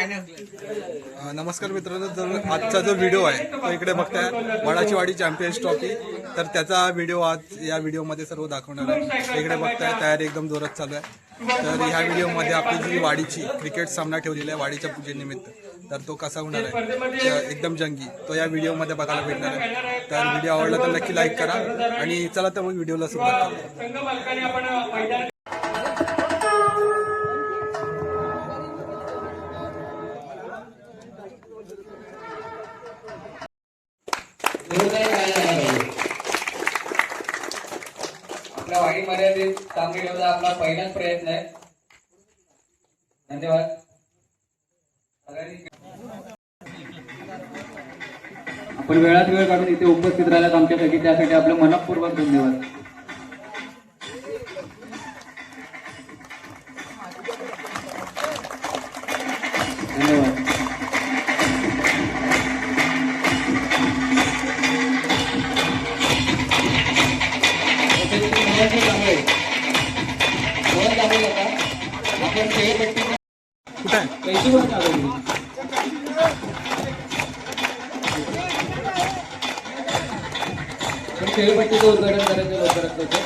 नमस्कार मित्रांनो, जर आजचा जो व्हिडिओ आहे तो इकडे बघताय वडाची वाडी चॅम्पियन्स ट्रॉफी, तर त्याचा व्हिडिओ आज या व्हिडिओमध्ये सर्व दाखवणार आहे. इकडे बघताय तयारी एकदम जोरात चालू आहे. तर ह्या व्हिडिओमध्ये आपली जी वाडीची क्रिकेट सामना ठेवलेला आहे वाडीच्या पूजेनिमित्त, तर तो कसा होणार आहे एकदम जंगी, तो या व्हिडिओमध्ये बघायला भेटणार आहे. तर व्हिडिओ आवडला तर नक्की लाईक करा आणि चला तर मग व्हिडिओला सुरुवात करू. आपल्या वाडी मर्यादित सामने ठेवता आपला पहिलाच प्रयत्न आहे. धन्यवाद. आपण वेळात वेळ काढून इथे उपस्थित राहिलात आमच्यासाठी, त्यासाठी आपलं मनपूर्वक धन्यवाद. धन्यवाद. आपण खेळपट्टी कुठे आहे? पैसे खेळपट्टीचं उद्घाटन करायचं लवकरात लवकर.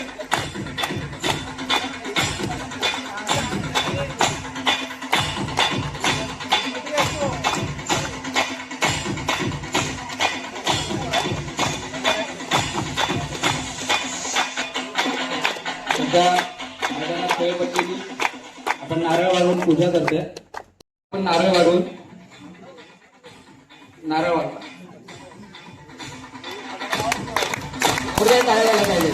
सध्या मैदानात खेळपट्टीची आपण नारळ वाढवून पूजा करतोय. आपण नारळ वाढवून पुढे काय झालं पाहिजे.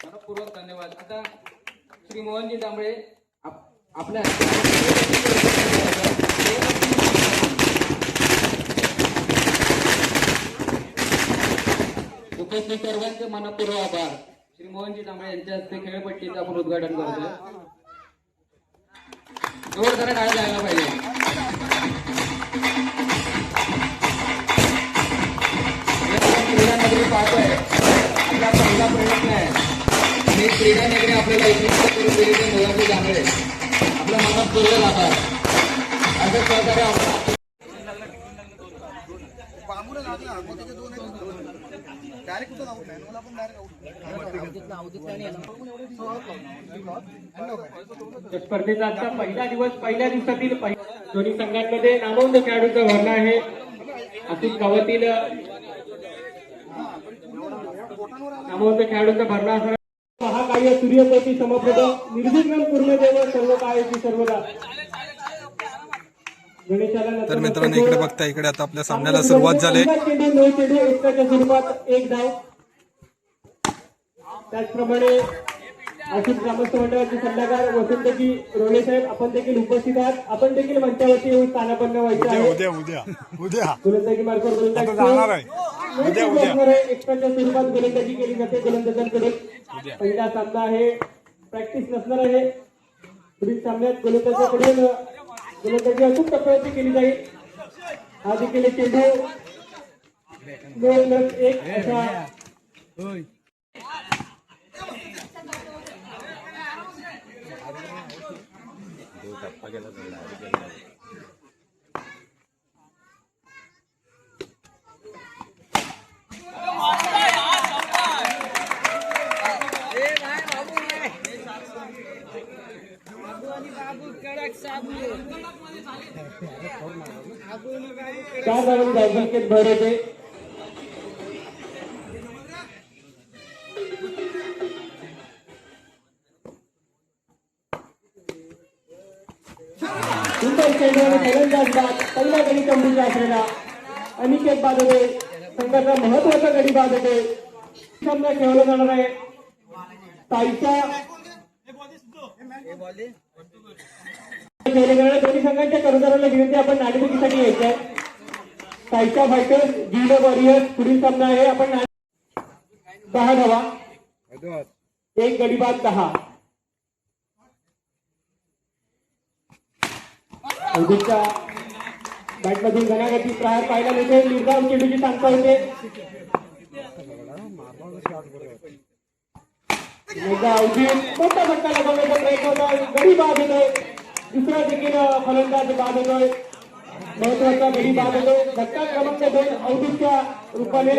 मनपूर्वक धन्यवाद. आता श्री मोहनजी दांबळे आपल्या उपस्थित सर्वांचे मनपूर्वक आभार. श्री मोहनजी दांबळे यांच्या हस्ते खेळपट्टीचं आपण उद्घाटन करतोय. जोर जरा टाळ्या जायला पाहिजे. क्रीडा नगरी पाहतोय, आपला पहिला प्रयत्न आहे आणि क्रीडा नगरी आपल्याला एकत्र करून दिली ते मोहनजी दांबळे, आपला मनपूर्वक आभार. असं सहकार्य स्पर्धेचा आजचा पहिला दिवस, पहिल्या दिवसातील दोन्ही संघांमध्ये नामवंत खेळाडूंचा भरणा आहे. अतुल गावातील नामवंत खेळाडूंचा भरणा असणार. महाकाय सूर्यकोटी समप्रभ निर्विघ्न पूर्णदेव सर्व कायची सर्वदा. तर मित्रांनो इकडे बघता, इकडे आता आपल्या सामन्याला सुरुवात झाली. एकाच्या स्वरूपात एक धाव. त्याचप्रमाणे अशोक ग्रामस्थ मंडळाचे सल्लागार वसंतजी रोले साहेब आपण देखील उपस्थित आहात. आपण देखील मंचावरती येऊन स्थानापन्न व्हायचे आहे. गोलंदाजी मार्फत एकाच्या स्वरूपात गोलंदाजी केली जाते गोलंदाजांकडून. पहिला सामना आहे, प्रॅक्टिस नसणार आहे. पुढील सामन्यात गोलंदाजाकडून गोलंदाजी अचूक टप्प्यावरती केली जाईल. हा देखील चेंडू 2-1 असा चार धावांनी धावसंख्येत भर येते. सुंदर चेंडू फलंदाज बाद, पहिला गडी कमरीचा असलेला अनिकेत बाद होते. संघाचा महत्वाचा गडी बाद होते. सामना खेळवला जाणार आहे. दोन्ही संघांच्या कर्जदाराला विनंती, आपण नाणेफेकीसाठी यायचं आहे. साईच्या फायटर्स जिल्हा वॉरियर्स पुढील सामना आहे. आपण 10 धावा, एक गडी बाद 10. अवधूतच्या बॅटमधून घणाघाती प्रहार पाहायला मिळते. निर्धाव चेंडूची सांगता होते. एकदा अवधीत मोठा फटका लगावण्याचा प्रयत्न होता, गडी बाद होतोय. दुसरा देखील फलंदाज बाद होतोय, महत्वाचा गडी बाद होतोय. धक्का क्रमांक 2 अवधीतच्या रूपाने.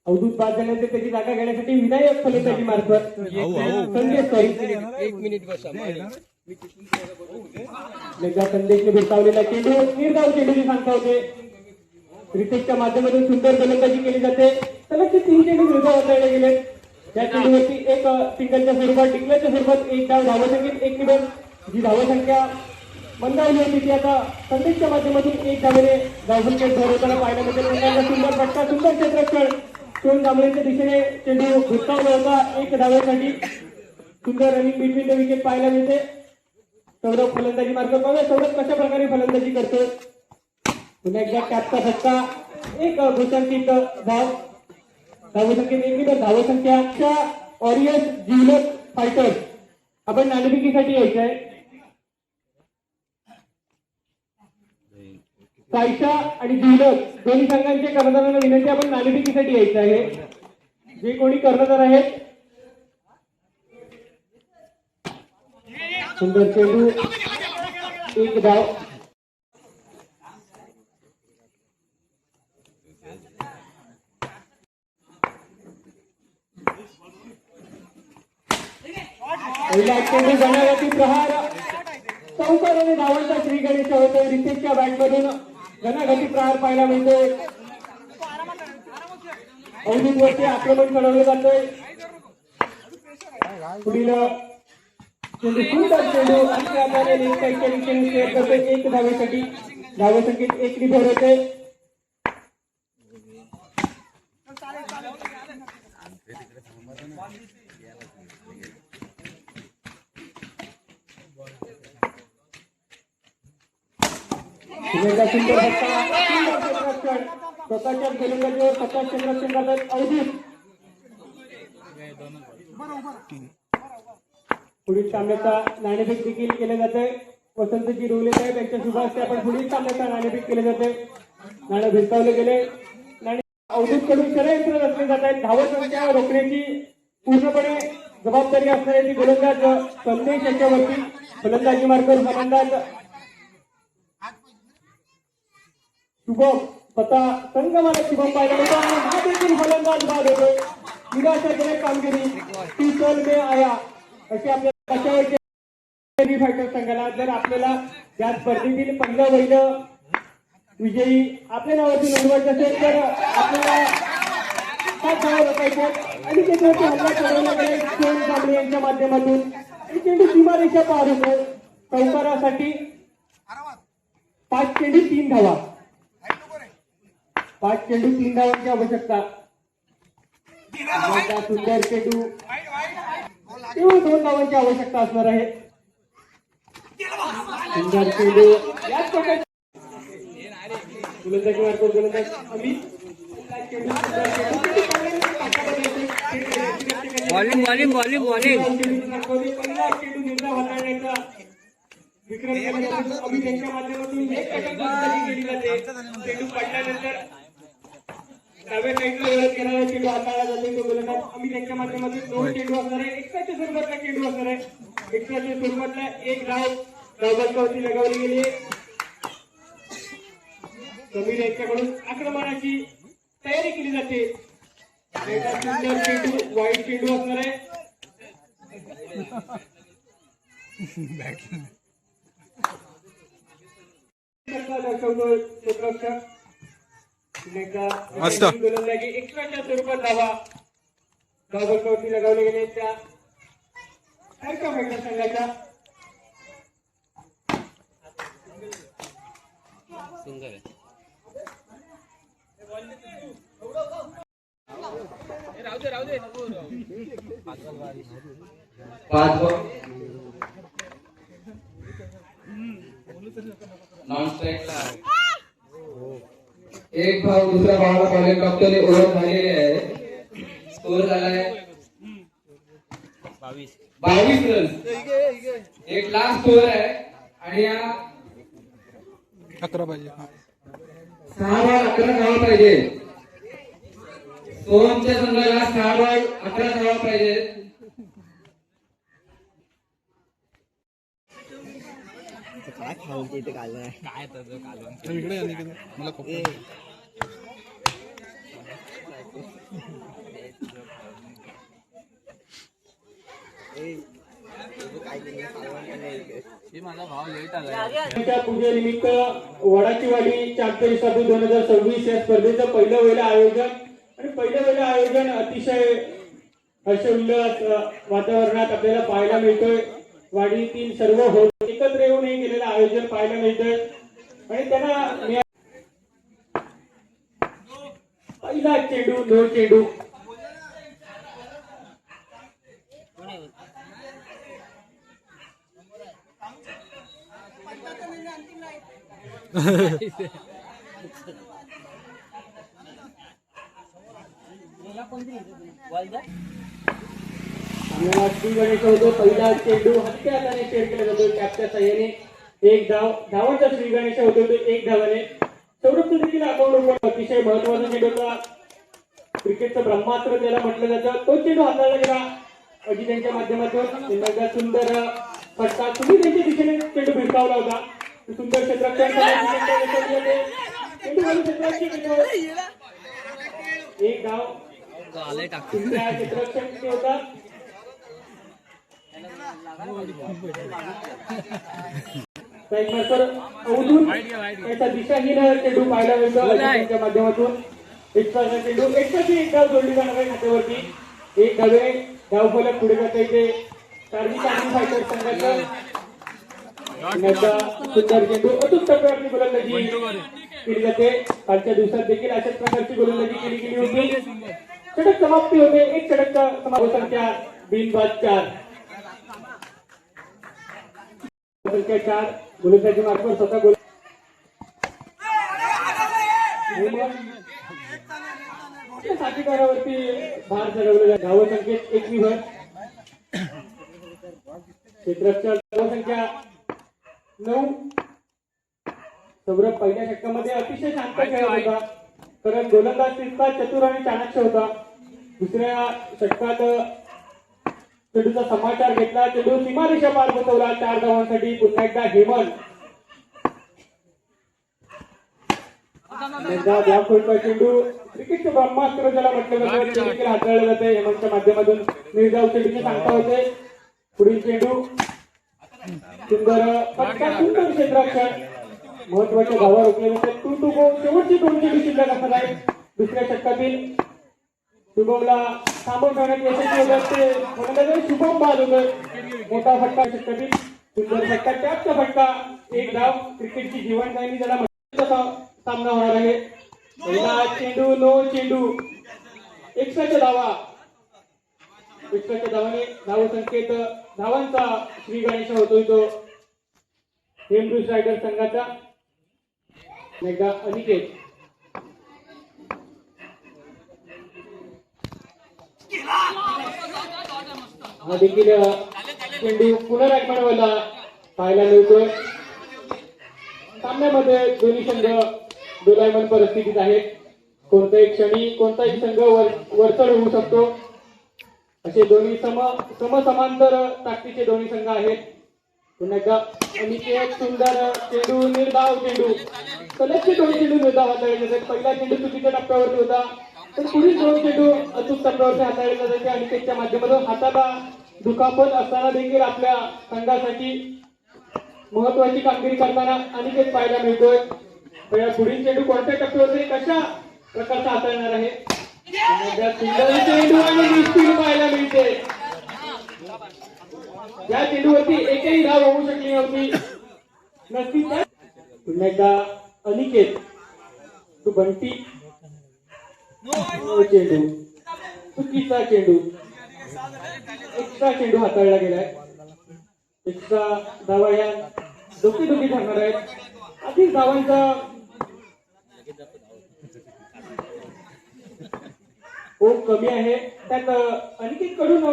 अवधूत बाद झाल्यानंतर त्याची जागा घेण्यासाठी विनायक फलंदाजी मार्फत संदेश एकदा संदेशने भिरकावलेला चेंडू निर्धाव चेंडूची सांगता होते. रितेशच्या माध्यमातून सुंदर गोलंदाजी केली जाते. सलगचे 3 चेंडू निर्धाव हाताळले गेले. या चेंडूवरती एक सिंगलच्या स्वरूपात डिक्लेअरच्या स्वरूपात एक डाव धावसंख्येत 1 निबल. जी धावसंख्या मंदावली होती ती आता संदेशच्या माध्यमातून 1 धावेने धावसंख्येत भर होताना पाहायला मिळेल. सुंदर फटका, सुंदर क्षेत्ररक्षण. सोन जांभळेच्या दिशेने चेंडू भिरकावला होता 1 धावेसाठी. सुंदर रनिंग बिटवीन द विकेट पाहायला मिळते. सौरभ फलंदाजी मार्फत पाहूया सौरभ कशा प्रकारे फलंदाजी करतोय. पुन्हा एकदा कॅपचा फटका, एक घोषांकित धाव. धावसंख्येत 1 निबल. धावसंख्या ऑरियस जिवलक फायटर्स आपण नाणेफेकीसाठी यायचं आहे. सायशा आणि जिवलक दोन्ही संघांचे कर्णधारांना विनंती, आपण नाणेफेकीसाठी यायचं आहे. जे कोणी कर्णधार आहेत. सुंदर चेंडू, 1 धाव. पहिला चेंडू गणागती प्रहार. चौकाराने धावांचा श्री गणेश होतोय. रितेशच्या बॅटमधून गणागती प्रहार पाहायला मिळतोय. अवधूतवरती आक्रमण चढवलं जातोय. पुढील चेंडू, सुंदर चेंडू अशा आधारे लेग साईडच्या दिशेने शेअर करतोय 1 धावेसाठी. धावसंख्येत 1 निबल होते. सुंदर फटका, सुंदर क्षेत्ररक्षण. स्वतःच्या गोलंदाजीवर स्वतः क्षेत्ररक्षण करतात अवधूत. पुढील सामन्याचा नाणेफेक देखील केले जाते. वसंतजी रोवले साहेब यांच्या शुभ हस्ते आपण पुढील सामन्याचा नाणेफेक केले जाते. नाणे भिरकावले गेले. नाणे अवधूतकडून षडयंत्र रचले जात आहेत. धावसंख्या रोखण्याची पूर्णपणे जबाबदारी असणाऱ्या गोलंदाज संदेश यांच्यावरती. फलंदाजी मार्फत फलंदाज शुभम स्वतः संघमालक शुभम पाहिला होता आणि हा देखील फलंदाज बाद होतोय. निराशाजनक कामगिरी, ती चल में आया अशी आपल्या फायटर संघाला. जर आपल्याला या स्पर्धेतील पहिलं विजयी आपल्या नावाची नोंदवायची असेल तर आपल्याला 7 धावा रोखायचे आणि त्याच्यावरती हल्ला चढवला गेला सोन जांभळे यांच्या माध्यमातून. आणि चेंडू सीमारेषा पार होतो. चौकारासाठी 5 चेंडू 3 धावा. 5 चेंडू 3 धावांची आवश्यकता. सुंदर चेंडू, केवळ 2 धावांची आवश्यकता असणार आहे. सुंदर चेंडू याच प्रकारे गोलंदाजी मार्फत गोलंदाज अमित. बॉलिंग पहिला चेंडू निर्धाव हाताळण्याचा विक्रम केला अमित यांच्या माध्यमातून एक गोलंदाजी केली जाते. चेंडू पडल्यानंतर डाव्या साईडला वळत येणारा चेंडू हाताळला जातो. तो गोलंदाज अमित यांच्या माध्यमातून 2 चेंडू असणार आहे. एक्स्ट्राच्या स्वरूपातला चेंडू असणार आहे. एक्स्ट्राच्या स्वरूपातला 1 धाव धावबांकावरती लगावली गेली. समीर यांच्याकडून आक्रमणाची तयारी केली जाते. सुंदर चेंडू, वाईट चेंडू असणार आहे. दर्शवतो क्षेत्ररक्षक. मस्त. गोलंदाजी एक्स्ट्राच्या स्वरूपात धावा धावबांकावरती लगावले गेले. त्या सारख्या फायटर संघाच्या नॉन स्ट्राईकला एक भाव दुसऱ्या भावाला बॉलिंग टॉपची ओळख झालेली आहे. स्कोर झालाय 22 रन. एक लास्ट स्कोर आहे आणि या 11 पाहिजे. हा. 6 बॉल 11 धावा पाहिजे. सोहमच्या संघाला 6 बॉल 11 धावा पाहिजे. इकडे आणि मला खूप त्या पूजेनिमित्त वडाची वाडी चॅम्पियन्स ट्रॉफी 2026 या स्पर्धेचं पहिलं वेळेला आयोजन आणि पहिलं वेळेला आयोजन अतिशय हर्षोल्लास वातावरणात आपल्याला पाहायला मिळतोय. वाडीतील सर्व एकत्र येऊन हे केलेलं आयोजन पाहायला मिळतंय आणि त्यांना पहिला चेंडू नो चेंडू श्री गणेश होतो. पहिला चेंडू हलक्या हाताने शेअर केला जातो कॅपच्या साह्याने. एक धावांचा श्री गणेश होतो तो 1 धावाने. संरक्षण देखील अकाउंट ओपन अतिशय महत्वाचा चेंडू होता. क्रिकेटचं ब्रह्मास्त्र त्याला म्हटलं जातं. तो चेंडू हाताळला गेला अजित यांच्या माध्यमातून. त्यांना सुंदर फटका तुम्ही त्यांच्या दिशेने चेंडू भिरकावला होता. सुंदर क्षेत्ररक्षण चेंडू घालू क्षेत्ररक्षण 1 धाव तुमच्या क्षेत्ररक्षण होता. अवधून त्याचा दिशाहीन चेंडू पाहायला मिळतो त्यांच्या माध्यमातून. एक्स्ट्राचा चेंडू एक्स्ट्राची 1 धाव जोडली जाणार आहे खात्यावरती. 1 धावे धावफलक पुढे जाता येते कार्मिक फायटर संघाचं. सुंदर चेंडू अचूक टप्प्यावरती गोलंदाजी केली जाते. कालच्या दिवसात देखील अशाच प्रकारची गोलंदाजी केली गेली होती. षटक समाप्ती होते. 1 षटकचा संख्या बिनबाद 4 संख्या 4 गोलंदाजी मार्फत स्वतः गोल साथीदारावरती भार चढवलेला. धावसंख्येत 21 क्षेत्ररक्षण धावसंख्या 9. सौरभ पहिल्या षटकामध्ये अतिशय शांत खेळत होता कारण गोलंदाज तितका चतुर आणि चाणक्य होता. दुसऱ्या षटकात चेंडूचा समाचार घेतला. चेंडू सीमारेषा पार पोहोचवला 4 धावांसाठी. पुन्हा एकदा हेमंत चेंडू क्रिकेटचं ब्रह्मास्त्र ज्याला म्हटलं जातं ते देखील हाताळलं जाते. हेमंतच्या माध्यमातून निर्धाव चेंडूची सांगता होते. पुढील चेंडू सुंदर फटका सुंदर क्षेत्ररक्षण महत्वाच्या धावा रोखले जाते. 2 to go शेवटची 2 चेंडू शिल्लक असणार आहे दुसऱ्या षटकातील. शुभमला थांबवून ठेवण्यात यशस्वी होतात ते म्हणलं शुभम बाद होतं. मोठा फटका षटकातील सुंदर फटका टॅपचा फटका 1 धाव. क्रिकेटची जीवनदायिनी ज्याला सामना होणार आहे. पहिला चेंडू नो चेंडू एक्स्ट्राच्या धावा. एक्स्ट्राच्या धावाने धावसंख्येत धावांचा श्री गणेश होतोय तो हेमब्रुस रायडर संघाचा. एकदा अनिकेत हा देखील चेंडू पुनरागमनाला पाहायला मिळतोय. सामन्यामध्ये दोन्ही संघ दोलायमान परिस्थितीत आहेत. कोणत्याही क्षणी कोणताही संघ वरचढ होऊ शकतो. असे दोन्ही समसमांतर ताकदीचे दोन्ही संघ आहेत. पुन्हा एकदा अनिकेत सुंदर चेंडू निर्धाव चेंडू सलगचे 2 चेंडू निर्धाव हाताळले जातात. पहिला चेंडू चुकीच्या टप्प्यावरती होता तर पुढील 2 चेंडू अचूक टप्प्यावरती हाताळले जाते. अनिकेतच्या माध्यमातून हाताला दुखापत असताना देखील आपल्या संघासाठी महत्वाची कामगिरी करताना अनिकेत पाहायला मिळतोय. पुढील चेंडू कोणत्या टप्प्यावरती कशा प्रकारचा हाताळणार आहे. सुंदर चेंडू आणि निष्फळ पाहायला मिळते. या चेंडूवरती एकही धाव होऊ शकली नव्हती. नक्कीच पुन्हा एकदा अनिकेत तू बंटी चेंडू चुकीचा चेंडू एक्स्ट्रा चेंडू हाताळला गेलाय. एक्स्ट्रा धावा या दोघी ठरणार आहेत. अधिक धावांचा ओघ कमी आहे. त्यात अनिकेत कडून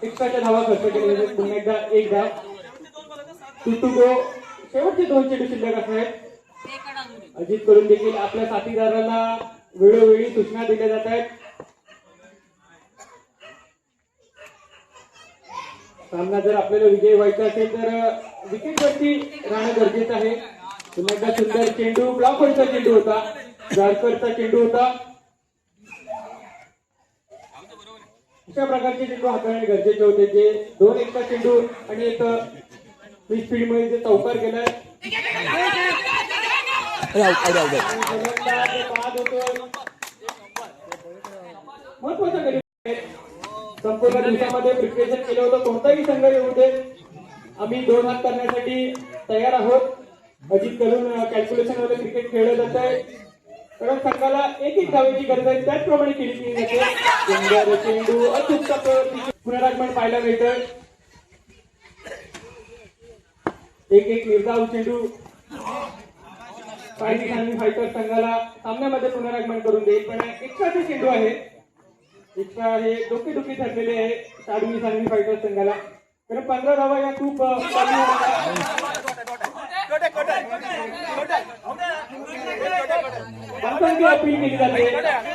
एक्स्ट्राच्या धावा खर्च केलेल्या आहेत. पुन्हा एकदा 1 धाव. 2 to go शेवटचे 2 चेंडू शिल्लक असणार आहेत. अजित कडून देखील आपल्या साथीदारांना वेळोवेळी सूचना दिल्या जात आहेत. सामना जर आपल्याला विजयी व्हायचा असेल तर विकेटवरती राहणं गरजेचं आहे. पुन्हा एकदा सुंदर चेंडू, ब्लॉकवरचा चेंडू होता, जारकरचा चेंडू होता. अशा प्रकारचे चेंडू हाताळणे गरजेचे होते, जे 2 एकचा चेंडू आणि एक स्पीड मध्ये जे चौकार गेलाय. महत्वाचा गडी संपूर्ण दिवसामध्ये प्रिपरेशन केलं होतं. कोणताही संघ येऊ दे, आम्ही 2 हात करण्यासाठी तयार आहोत. अजित करून कॅल्क्युलेशन मध्ये क्रिकेट खेळलं जात आहे, कारण संघाला एक धावेची गरज आहे, त्याचप्रमाणे केली जाते. सुंदर चेंडू, अचूक टप्प्यावरती पुनरागमन पाहायला मिळतं. एक निर्धाव चेंडू सांगली फायटर संघाला सामन्यामध्ये पुनरागमन करून देईल, पण एक्स्ट्राचे चेंडू आहे. एक्स्ट्रा हे डोकेदुखी ठरलेले आहे सांगली फायटर संघाला, कारण 15 धावा या खूप कमी अपील केली जाते.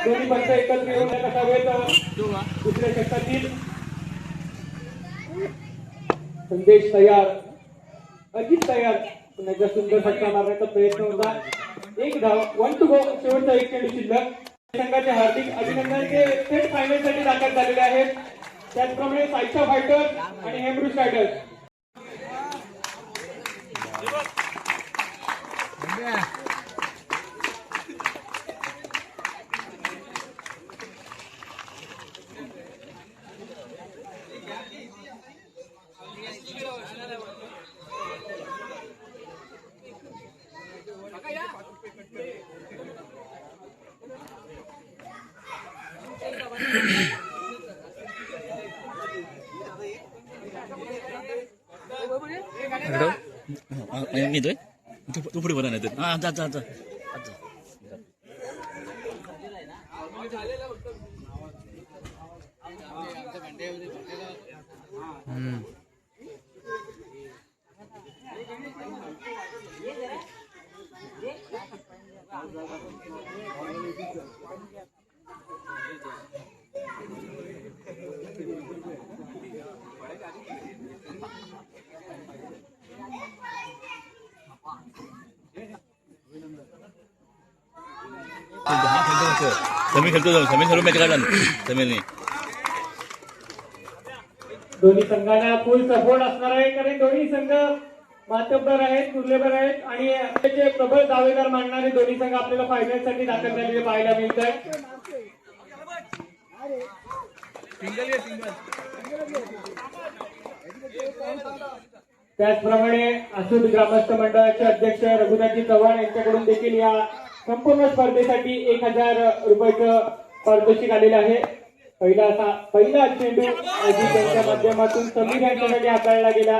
दोन्ही पंच एकत्र येऊन असावेत. दुसऱ्या षटकातील संदेश तयार, अजित तयार. पुन्हा सुंदर फटका मारण्याचा प्रयत्न होता. 1 धाव, 1 to go. शेवटचा 1 चेंडू शिल्लक. संघाचे हार्दिक अभिनंदन, ते थेट फायनल साठी दाखल झालेले आहेत. त्याचप्रमाणे सायचा फायटर आणि हेमब्रुज fighters. yang itu itu boleh mana itu ada Kami selalu match kalah kami ni. दोन्ही संघांना फुल सपोर्ट असणार आहे, कारण दोन्ही संघ मातब्बर आहेत, कुर्लेबर आहेत आणि त्याचे प्रबळ दावेदार मानणारे दोन्ही संघ आपल्याला फायनल साठी दाखल झालेले पाहायला मिळत आहे. त्याचप्रमाणे आसूद ग्रामस्थ मंडळाचे अध्यक्ष रघुनाथजी चव्हाण यांच्याकडून देखील या संपूर्ण स्पर्धेसाठी 1000 रुपयाचं पारितोषिक आलेलं आहे. पहिला चेंडू अजित यांच्या माध्यमातून समीर यांच्यासाठी हाताळला गेला.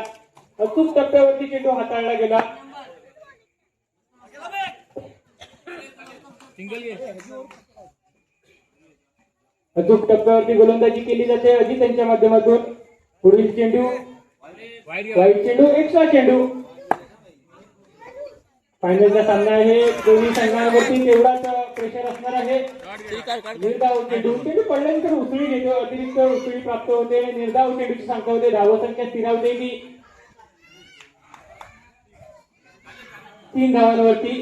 अचूक टप्प्यावरती चेंडू हाताळला गेला. अचूक टप्प्यावरती गोलंदाजी केली जाते अजित यांच्या माध्यमातून. पुढील चेंडू वाईट चेंडू, एक्स्ट्रा चेंडू. फायनलचा सामना आहे, दोन्ही संघांवरती तेवढाच प्रेशर असणार आहे. निर्धाव चेंडू पडल्यानंतर उसळी घेतो, अतिरिक्त उसळी प्राप्त होते. निर्धाव चेंडूची संख्या होते, धावसंख्या स्थिरावते की 3 धावांवरती.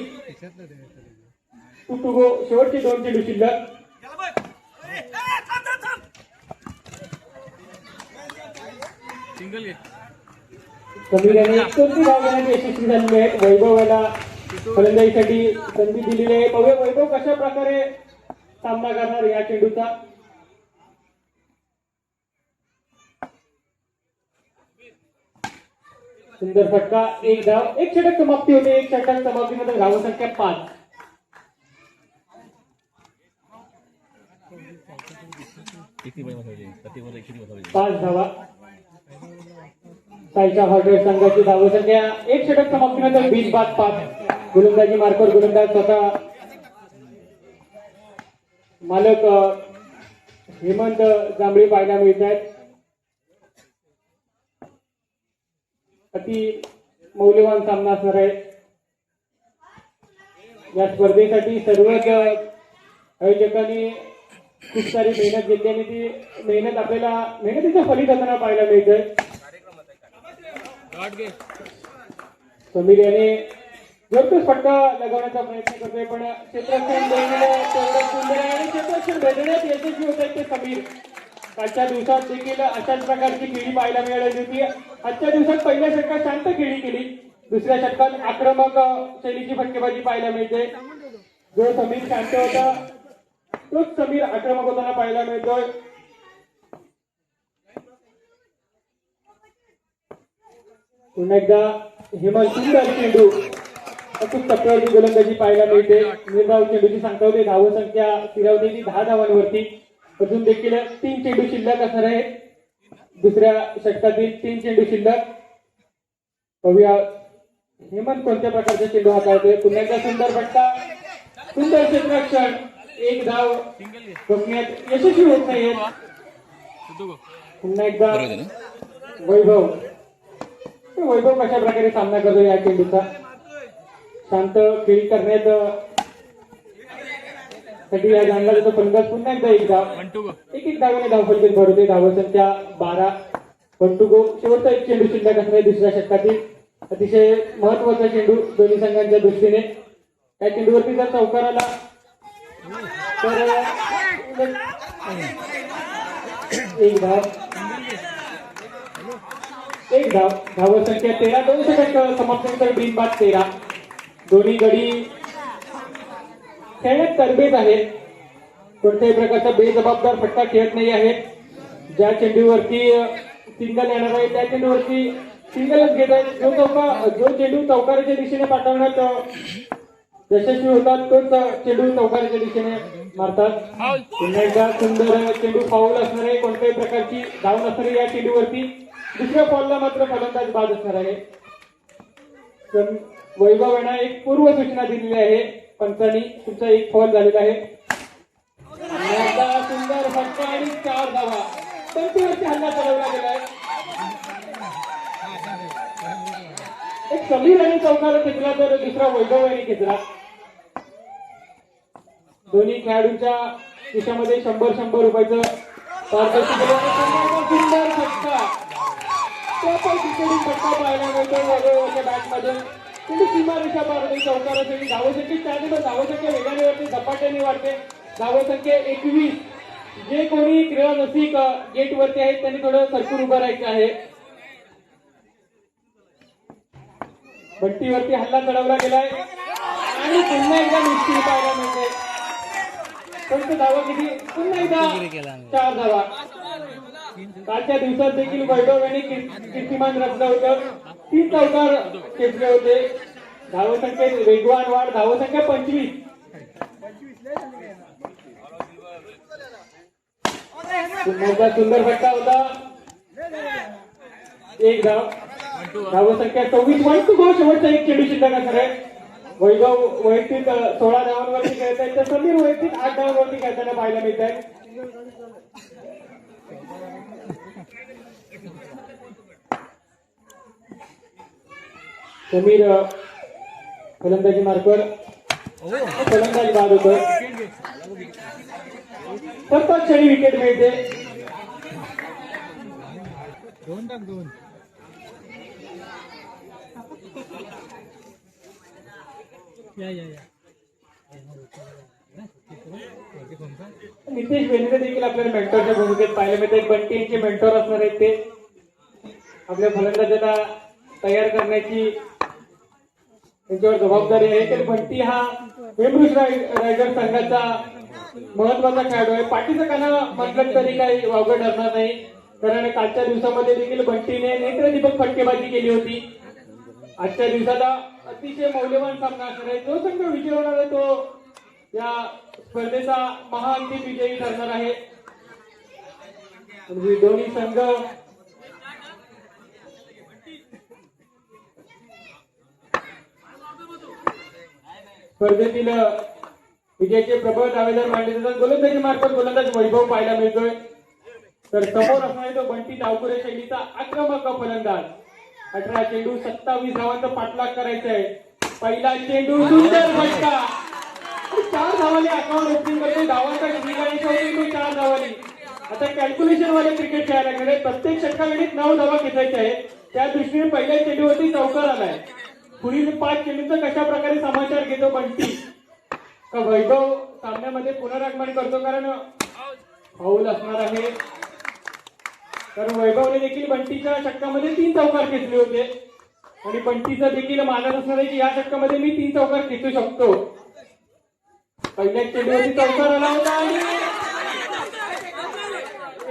टू गो, शेवटचे 2 चेंडू शिल्लक. समीर यांनी 31 धाव घेण्याचे यशस्वी झालेले आहेत. वैभव याला फलंदाजीसाठी संधी दिलेली आहे. पाहूया वैभव कशा प्रकारे सामना करणार या चेंडूचा. सुंदर फटका, 1 धाव, 1 षटक समाप्ती होते. 1 षटक समाप्तीनंतर धावसंख्या 5. पाच धावा. सायचा हॉटेल संघाची धावसंख्या 1 षटक समाप्तीनंतर 20-5. गोलंदाजी मार्कवर गोलंदाज स्वतः मालक हेमंत जांभळे पाहायला मिळत आहेत. अति मौल्यवान सामना असणार आहे. या स्पर्धेसाठी सर्वच आयोजकांनी खूप सारी मेहनत घेतली आणि ती मेहनत आपल्याला मेहनतीचं फलित होताना पाहायला मिळतंय. समीर याने जोरदार फटका लगावण्याचा प्रयत्न करतोय, पण क्षेत्ररक्षण तेवढं सुंदर आहे आणि क्षेत्ररक्षण भेटण्यात यशस्वी होत आहेत ते समीर. कालच्या दिवसात देखील अशाच प्रकारची खेळी पाहायला मिळाली होती. आजच्या दिवसात पहिल्या षटकात शांत खेळी केली, दुसऱ्या षटकात आक्रमक शैलीची फटकेबाजी पाहायला मिळते. जो समीर शांत होता तोच समीर आक्रमक होताना पाहायला मिळतोय. पुन्हा एकदा हेमंत सुंदर चेंडू अचूक टप्प्यावरची गोलंदाजी पाहायला मिळते. निर्धाव चेंडूची संख्या होते, धावसंख्या स्थिरावलेली 10 धावांवरती. अजून देखील 3 चेंडू शिल्लक असणार आहे. दुसऱ्या षटकातील 3 चेंडू शिल्लक. पाहूया हेमंत कोणत्या प्रकारचा चेंडू हाताळतोय. पुन्हा एकदा सुंदर फटका, सुंदर क्षेत्ररक्षण, एक धाव रोखण्यात यशस्वी होत नाहीये. पुन्हा एकदा वैभव कशा प्रकारे सामना करतो या चेंडूचा. शांत खेळी करण्यात साठी या जाणला जातो फलंदाज. पुन्हा एकदा एक धावाने धावफलक भरवते. धावसंख्या 12. 1 to go. शेवटचा एक चेंडू शिल्लक असणार आहे दुसऱ्या षटकातील. अतिशय महत्वाचा चेंडू दोन्ही संघांच्या दृष्टीने. या चेंडूवरती जर चौकार आला तर एक धाव. धावसंख्या 13. 2 सेकंद समाप्तीनंतर बिनबाद 13. दोन्ही गडी खेळण्यात तरबेज आहेत. कोणत्याही प्रकारचा बेजबाबदार फटका खेळत नाही आहेत. ज्या चेंडूवरती सिंगल येणार आहे त्या चेंडूवरती सिंगलच घेत आहेत. जो चेंडू चौकाराच्या दिशेने पाठवण्यात यशस्वी होतात तोच चेंडू चौकाराच्या दिशेने मारतात. पुन्हा एकदा सुंदर चेंडू फाऊल असणार आहे. कोणत्याही प्रकारची धाव नसणार आहे या चेंडूवरती. दुसऱ्या फॉलला मात्र फलंदाज बाद असणार आहे. वैभव यांना एक पूर्व सूचना दिलेली आहे पंचांनी. तुमचा एक फॉल झालेला आहे. सुंदर फटका आणि 4 धावा. पंचवरती हल्ला चालवला गेलाय. एक समीर आणि चौकार खेचला तर दुसरा वैभव यांनी खेचला. दोन्ही खेळाडूंच्या खिशामध्ये 100 रुपयाचं पारितोषिक. सुंदर फटका, फटका पाहायला मिळतो वैभवच्या बॅटमध्ये. तुम्ही सीमारेषा पारते चौकारासाठी. धावसंख्या 4. धावसंख्या वेगाने वाढते, झपाट्याने वाढते. धावसंख्या 21. जे कोणी क्रीडा रसिक गेट वरती आहेत त्यांनी थोडं सरकून उभं राहायचं आहे. बट्टीवरती हल्ला चढवला गेलाय आणि पुन्हा एकदा निश्चित पाहायला मिळते. फक्त धावा किती? पुन्हा एकदा 4 धावा. कालच्या दिवसात देखील वैभव यांनी कीर्तिमान रचलं होतं. 3 चौकार खेचले होते. धावसंख्येत वेगवान वाढ. धावसंख्या 25. पुन्हा एकदा सुंदर फटका होता. एक धाव. धावसंख्या 24. 1 to go. शेवटचा एक चेंडू शिल्लक असणार आहे. वैभव वैयक्तिक 16 धावांवरती खेळत आहेत तर समीर वैयक्तिक 8 धावांवरती खेळताना पाहायला मिळत आहे. समीर फलंदाजी मार्कवर फलंदाज बाद होतोय. प्रत्येक क्षणी विकेट मिळते. नितेश बेनरे देखील आपल्याला मेंटरच्या भूमिकेत पाहायला मिळते. बंटी यांचे मेंटॉर असणार आहेत. ते आपल्या फलंदाजाला तयार करण्याची त्यांच्यावर जबाबदारी आहे. तर बंटी हा वेमरुष रायगड संघाचा महत्वाचा खेळाडू आहे. पाठीचं काना म्हटलं तरी काही वावगं ठरणार नाही, कारण कालच्या दिवसामध्ये देखील बंटीने नेत्रदीपक फटकेबाजी केली होती. आजच्या दिवसाला अतिशय मौल्यवान सामना असणार आहे. जो संघ विजय होणार आहे तो या स्पर्धेचा महाअंतिम विजयी ठरणार आहे. दोन्ही संघ स्पर्धेतील विजयाचे प्रबळ दावेदार मानले जातात. गोलंदाजी मार्फत गोलंदाज वैभव पाहायला मिळतोय. तर समोर असणारे तो बंटी डावखुरे शैलीचा आक्रमक फलंदाज. 18 चेंडू 27 धावांचा पाठलाग करायचा आहे. पहिला चेंडू सुंदर फटका. 4 धावांनी अकाउंट ओपनिंग करतो. धावांचा ठिकाणी होतो 4 धावांनी. आता कॅल्क्युलेशन वाले क्रिकेट खेळायला गेले. प्रत्येक षटकागणित 9 धावा घेतायच्या आहे. त्या दृष्टीने पहिल्या चेंडूवरती चौकार आलाय. पुढील 5 चेंडूंचा कशा प्रकारे समाचार घेतो बंटी का वैभव सामन्यामध्ये पुनरागमन करतो, कारण फाऊल असणार आहे. कारण वैभवने देखील बंटीच्या षटकामध्ये 3 चौकार खेचले होते आणि बंटीचं देखील मानत असणार आहे की या षटकामध्ये मी 3 चौकार खेचू शकतो. पहिल्या चेंडूवरती चौकार आला होता आणि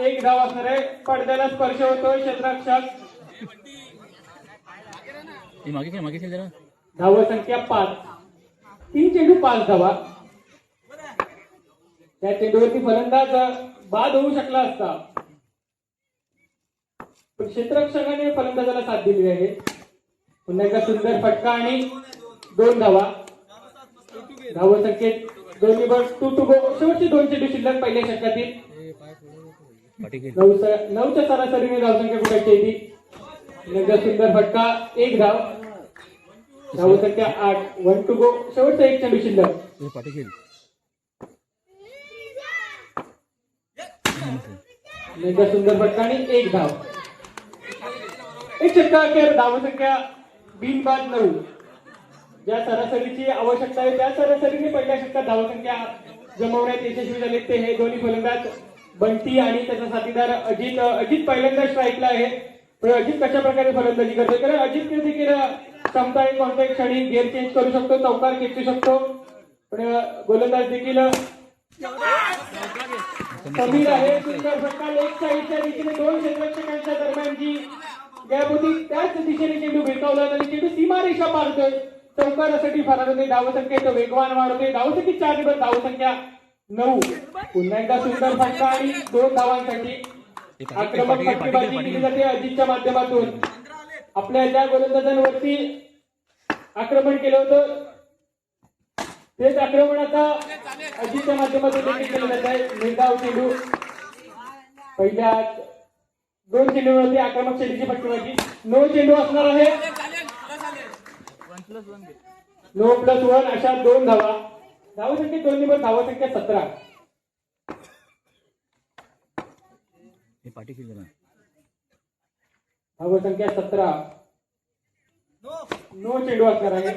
1 धाव असणार आहे. पडद्याला स्पर्श होतोय क्षेत्ररक्षक. मागे खेळ जरा. धाव संख्या 5. 3 चेंडू 5 धावा. त्या चेंडूवरती फलंदाज बाद होऊ शकला असता, पण क्षेत्ररक्षकाने फलंदाजाला साथ दिली आहे. पुन्हा एकदा सुंदर फटका आणि 2 धावा. धाव संख्येत दोन्ही बॉल 2 to go. शेवटचे 2 चेंडू शिल्लक पहिल्या षटकातील. 9च्या सरासरीने धावसंख्या कुठाची येते. एकदा सुंदर फटका 1 धाव. धाव संख्या 8. 1 to go. शेवटचा 1 चेंडू शिल्लक. एकदा सुंदर फटका आणि 1 धाव. 1 षटका अखेर धावसंख्या बिनबाद 9. ज्या सरासरीची आवश्यकता आहे त्या सरासरीने पहिल्या षटकात धावसंख्या जमवण्यात यशस्वी झाले ते हे दोन्ही फलंदाज बंटी आणि त्याचा साथीदार अजित. अजित पहिल्यांदा स्ट्राईकला आहे. तर अजित कशा प्रकारे फलंदाजी करतोय, कारण अजित देखील क्षमता आहे कोणत्याही क्षणी गिअर चेंज करू शकतो, चौकार खेचू शकतो. पण गोलंदाज देखील समीर आहे. सुंदर फटका लेग साईडच्या दिशेने 2 क्षेत्ररक्षकांच्या दरम्यान जी गॅप होती त्याच दिशेने चेंडू भेटावला आणि चेंडू सीमारेषा पारतोय. चौकारासाठी फरार होते. धावसंख्येत वेगवान वाढ होते. धावसंख्येत 4 धावसंख्या 9. पुन्हा एकदा सुंदर फटका आणि 2 धावांसाठी आक्रमक फटकेबाजी केली जाते अजितच्या माध्यमातून. आपल्या ज्या गोलंदाजांवरती आक्रमण केलं होतं तेच आक्रमण आता अजितच्या माध्यमातून देखील केलं जात आहे. निर्धाव चेंडू. पहिल्या 2 चेंडूवरती आक्रमक शैलीची फटकेबाजी. 9 चेंडू असणार आहे. 9+1 अशा 2 धावा. धावसंख्येत 2 निबर धावसंख्या 17. धावसंख्या 17. 9 चेंडू असणार आहे.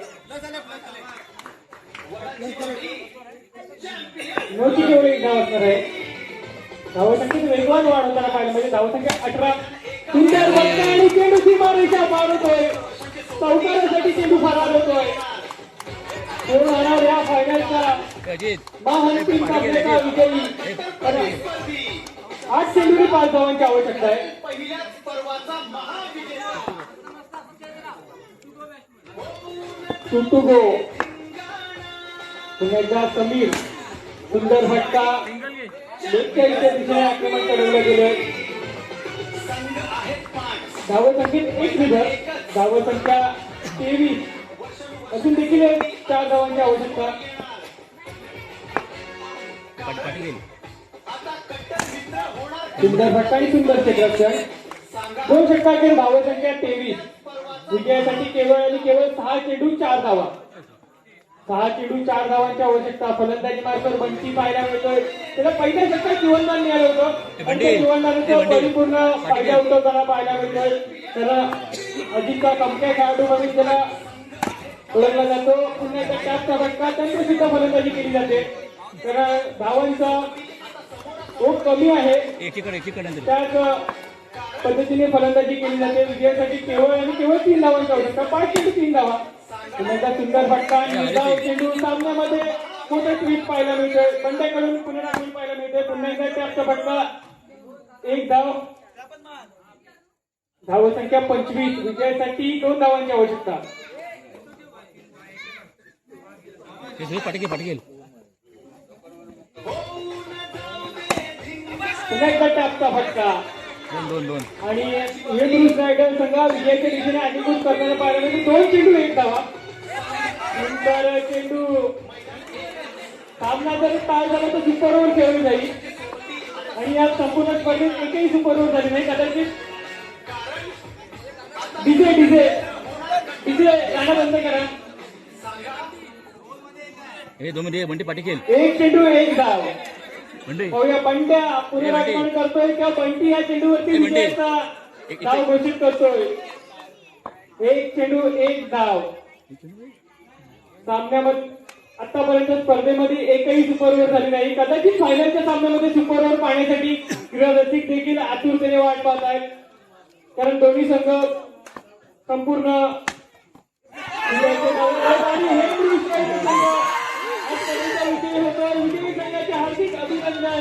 9ची केवळ 1 धाव असणार आहे. धावसंख्येत वेगवान वाढ होताना पाहिलं म्हणजे धावसंख्या 18. सुंदर फटका आणि चेंडू सीमारेषा पार होतोय. चौकारासाठी चेंडू फरार होतोय. कोण होणार या फायनलचा महाअंतिम सामन्याचा विजयी. 8 चेंडूने 5 धावांची आवश्यकता आहे. To go. पुन्हा एकदा समीर. सुंदर फटका. लेगच्या दिशेने आक्रमण चढवलं गेलं. धावसंख्येत 1 निबर. धावसंख्या 23. अजून देखील 4 धावांची आवश्यकता. सुंदर फटका आणि सुंदर क्षेत्ररक्षण. 2 षटकांखेर धावसंख्या 23. विजयासाठी केवळ आणि केवळ 6 चेंडू 4 धावा. 6 चेंडू 4 धावांची आवश्यकता. फलंदाजी मार्फत बंटी पाहायला मिळतोय. त्याला पहिल्या षटकात जीवनदान मिळालं होतं आणि त्या जीवनदानाचं परिपूर्ण फायदा उठवताना पाहायला मिळतोय. त्याला अजितचा कमक्या खेळाडू म्हणून त्याला ओळखला जातो. पुन्हा एकदा टॅपचा फटका. त्यांनी सुद्धा फलंदाजी केली जाते. तर धावांचा खूप कमी आहे. त्याच पद्धतीने फलंदाजी केली जाते. विजयासाठी केवळ आणि केवळ 3 धावांची आवश्यकता. 5 चेंडू 3 धावा. पुन्हा सुंदर फटका आणि चेंडू. सामन्यामध्ये मोठे ट्विट पाहायला मिळतोय. बंड्याकडून पुनरागमन पाहायला मिळतोय. पुन्हा एकदा टॅपचा फटका. 1 धाव. धावसंख्या 25. विजयासाठी 2 धावांची आवश्यकता. पुन्हा एकदा टॅपचा फटका. 2 आणि ब्रुस रायडर संघ विजयाच्या दिशेने अधिकृत करताना पाहिलं म्हणजे 2 चेंडू 1 धावा. नंतर चेंडू सामना जर टाळ झाला तर सुपर ओव्हर खेळली जाईल आणि या संपूर्ण स्पर्धेत एकही सुपर ओव्हर झाली नाही. कदाचित डीजे डीजे डीजे गाणं बंद करा. हे 2 मिनिटे बंटी पाठी खेळ. एक चेंडू एक धाव. बंटी पाहूया बंट्या पुनरागमन करतोय का बंटी या चेंडूवरती बंटी. विजयाचा धाव घोषित करतोय. एक चेंडू एक धाव. सामन्यामध्ये आतापर्यंत स्पर्धेमध्ये एकही सुपर ओव्हर झाली नाही. कदाचित फायनलच्या सामन्यामध्ये सुपर ओव्हर पाहण्यासाठी क्रीडा रसिक देखील आतुरतेने वाट पाहत आहेत. कारण दोन्ही संघ संपूर्ण आणि हे दृश्य आज स्पर्धेचा विजय होतोय. विजयी संघाचे हार्दिक अभिनंदन.